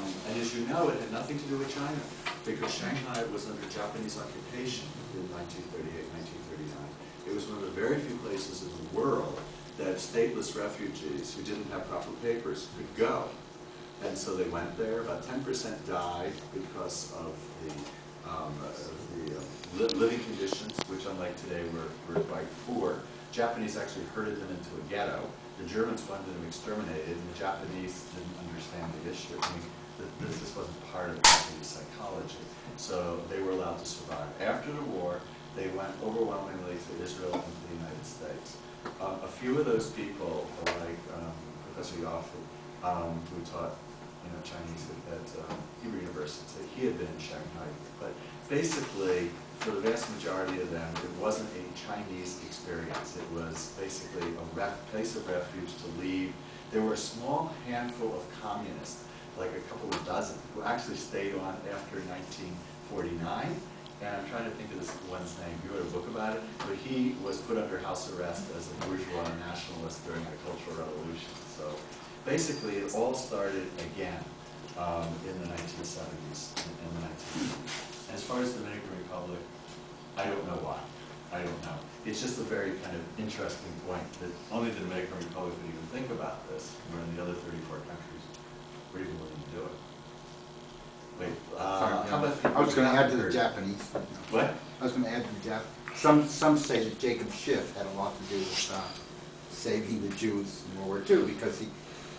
And as you know, it had nothing to do with China, because Shanghai was under Japanese occupation in 1938, 1939. It was one of the very few places in the world that stateless refugees who didn't have proper papers could go. And so they went there. About 10% died because of the living conditions, which unlike today were quite poor. Japanese actually herded them into a ghetto. The Germans wanted them exterminated, and the Japanese didn't understand the issue. I mean, this wasn't part of Japanese psychology. So they were allowed to survive. After the war, they went overwhelmingly to Israel and to the United States. A few of those people, like Professor Yaffe, who taught Chinese at Hebrew University, he had been in Shanghai. But basically, for the vast majority of them, it wasn't a Chinese experience. It was basically a place of refuge to leave. There were a small handful of communists, like a couple of dozen, who actually stayed on after 1949. And I'm trying to think of this one's name. You wrote a book about it, but he was put under house arrest as a bourgeois nationalist during the Cultural Revolution. So basically, it all started again in the 1970s and the 1980s. As far as the Dominican Republic, I don't know why. I don't know. It's just a very kind of interesting point that only the Dominican Republic would even think about this, where in the other 34 countries were even willing to do it. Wait, how about I was going to add to the Japanese. What? I was going to add to the Japanese. Some say that Jacob Schiff had a lot to do with saving the Jews in World War II, because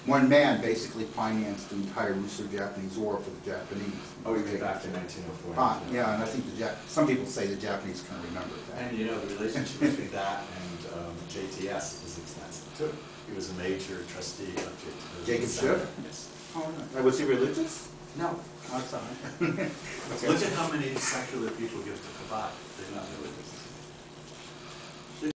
one man basically financed the entire Russo-Japanese war for the Japanese. Oh, you mean back in 1904? Yeah, and I think some people say the Japanese can remember that. And the relationship between that and JTS is extensive too. He was a major trustee of Jacob Schiff? Yes. Oh, no. Was he religious? No. Outside. Okay. Look at how many secular people give to Chabad. They're not religious.